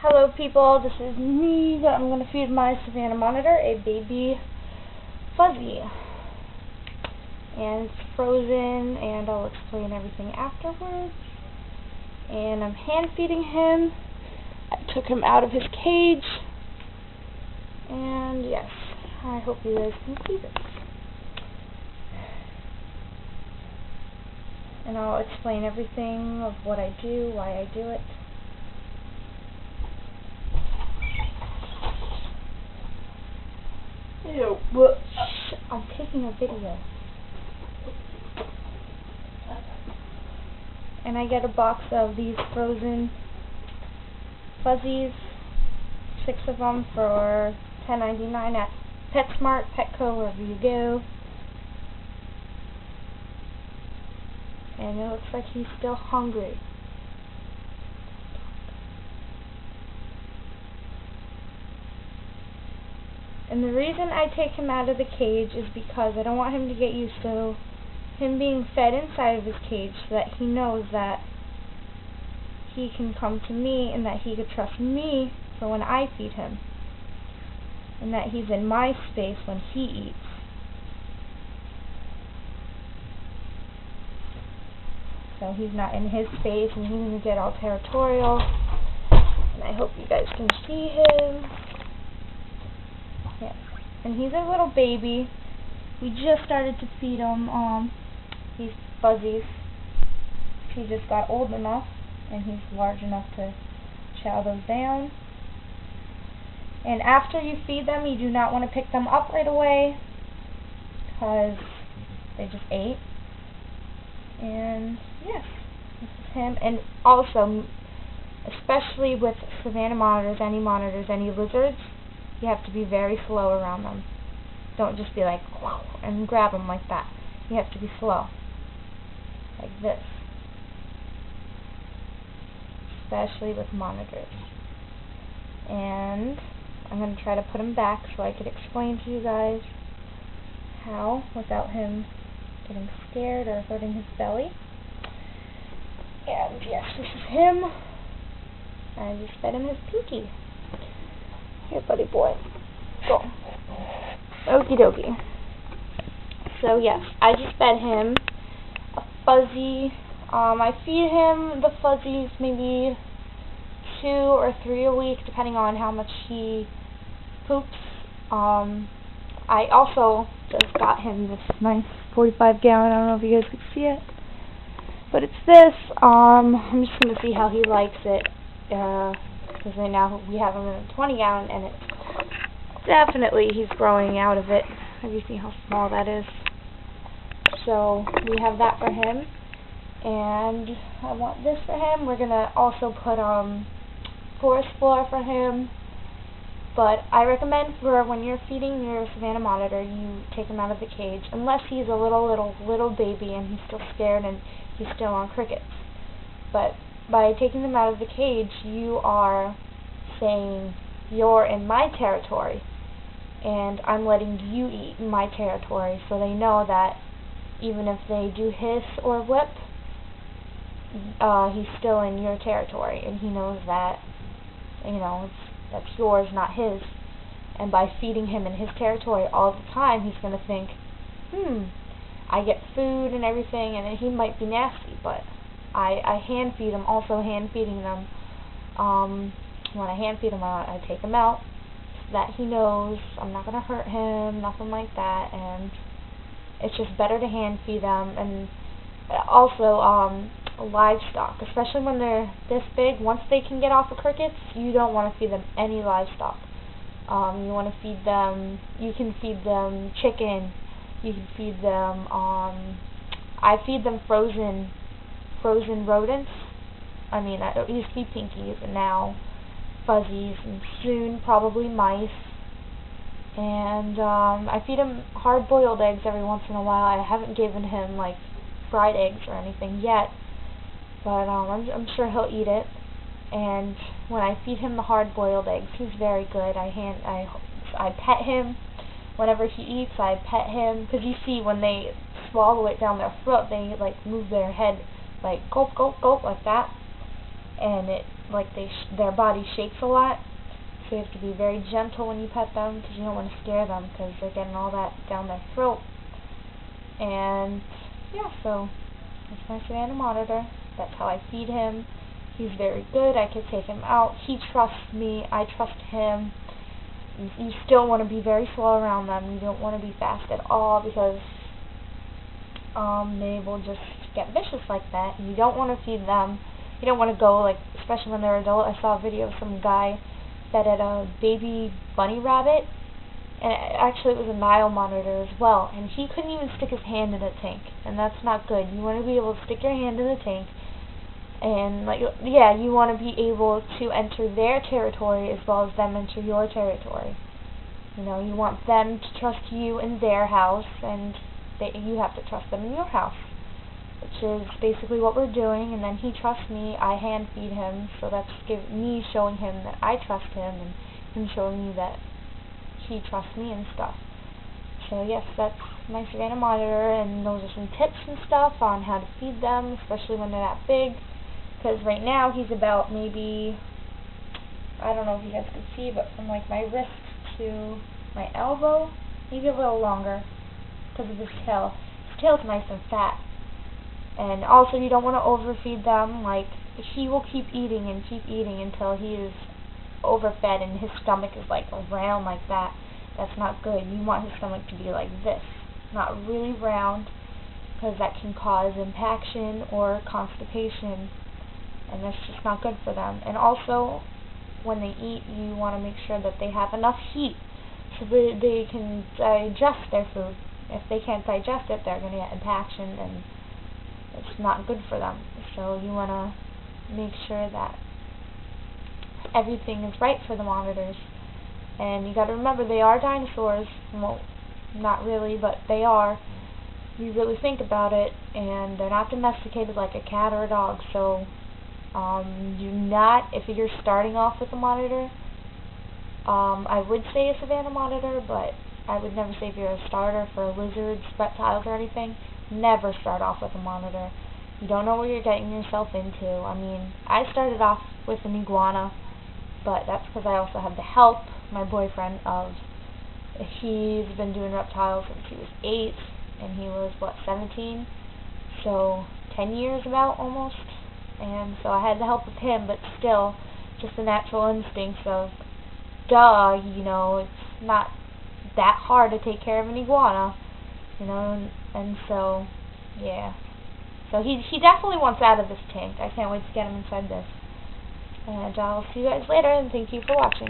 Hello people, this is me. I'm going to feed my Savannah monitor a baby fuzzy. And it's frozen, and I'll explain everything afterwards. And I'm hand feeding him. I took him out of his cage. And yes, I hope you guys can see this. And I'll explain everything of what I do, why I do it. Ew, what? I'm taking a video. And I get a box of these frozen fuzzies, 6 of them for $10.99 at PetSmart, Petco, wherever you go. And it looks like he's still hungry. And the reason I take him out of the cage is because I don't want him to get used to him being fed inside of his cage, so that he knows that he can come to me and that he could trust me for when I feed him. And that he's in my space when he eats. So he's not in his space and he's going to get all territorial. And I hope you guys can see him. Yes. And he's a little baby. We just started to feed him these fuzzies. He just got old enough and he's large enough to chow those down. And after you feed them, you do not want to pick them up right away because they just ate. And yes, this is him. And also, especially with Savannah monitors, any lizards, you have to be very slow around them. Don't just be like, wow, and grab them like that. You have to be slow. Like this. Especially with monitors. And I'm going to try to put him back so I could explain to you guys how without him getting scared or hurting his belly. And yes, this is him. I just fed him his pinky. Here, buddy boy. Go. Okie dokie. So yes, I just fed him a fuzzy. I feed him the fuzzies maybe 2 or 3 a week, depending on how much he poops. I also just got him this nice 45 gallon. I don't know if you guys can see it, but it's this. I'm just going to see how he likes it, because right now we have him in a 20 gallon, and it's definitely, he's growing out of it. Have you seen how small that is? So we have that for him, and I want this for him. We're going to also put forest floor for him. But I recommend for when you're feeding your Savannah monitor, you take him out of the cage, unless he's a little baby and he's still scared and he's still on crickets. But by taking them out of the cage, you are saying, you're in my territory, and I'm letting you eat in my territory, so they know that even if they do hiss or whip, he's still in your territory, and he knows that, you know, that's yours, not his. And by feeding him in his territory all the time, he's going to think, I get food and everything, and he might be nasty, but I hand feed him, also hand feeding them. When I hand feed him, I take him out so that he knows I'm not going to hurt him, nothing like that, and it's just better to hand feed them. And also, livestock, especially when they're this big, once they can get off of crickets, you don't want to feed them any livestock. You want to feed them, you can feed them chicken, you can feed them, I feed them frozen rodents. I mean, it used to be pinkies, and now fuzzies, and soon probably mice. And I feed him hard-boiled eggs every once in a while. I haven't given him like fried eggs or anything yet, but I'm sure he'll eat it. And when I feed him the hard-boiled eggs, he's very good. I pet him whenever he eats. I pet him, because you see when they swallow it down their throat, they like move their head like gulp, gulp, gulp like that, and like their body shakes a lot. So you have to be very gentle when you pet them because you don't want to scare them because they're getting all that down their throat. And yeah, so that's my Savannah monitor. That's how I feed him. He's very good. I can take him out. He trusts me. I trust him. You still want to be very slow around them. You don't want to be fast at all because they will just get vicious like that. You don't want to feed them. You don't want to go, like, especially when they're adult. I saw a video of some guy that had a baby bunny rabbit, and actually it was a Nile monitor as well, and he couldn't even stick his hand in a tank, and that's not good. You want to be able to stick your hand in the tank, and, like, yeah, you want to be able to enter their territory as well as them enter your territory. You know, you want them to trust you in their house, and you have to trust them in your house, which is basically what we're doing. And then he trusts me. I hand feed him, so that's me showing him that I trust him, and him showing me that he trusts me and stuff. So yes, that's my Savannah monitor, and those are some tips and stuff on how to feed them, especially when they're that big. Because right now he's about maybe, I don't know if you guys can see, but from like my wrist to my elbow, maybe a little longer because of his tail. His tail's nice and fat. And also you don't want to overfeed them. Like, he will keep eating until he is overfed and his stomach is like round like that. That's not good. You want his stomach to be like this, not really round, because that can cause impaction or constipation, and that's just not good for them. And also, when they eat, you want to make sure that they have enough heat so that they can digest their food. If they can't digest it, they're going to get impaction, and it's not good for them. So you want to make sure that everything is right for the monitors. And you got to remember, they are dinosaurs. Well, not really, but they are. You really think about it, and they're not domesticated like a cat or a dog. So do not, if you're starting off with a monitor, I would say a Savannah monitor, but I would never say if you're a starter for lizards, reptiles, or anything, never start off with a monitor. You don't know what you're getting yourself into. I mean, I started off with an iguana, but that's because I also had the help, my boyfriend, he's been doing reptiles since he was 8, and he was, what, 17? So, 10 years about, almost. And so I had the help of him, but still, just the natural instincts of, duh, you know, it's not that hard to take care of an iguana, you know, and so, yeah. So he definitely wants out of this tank. I can't wait to get him inside this. And I'll see you guys later, and thank you for watching.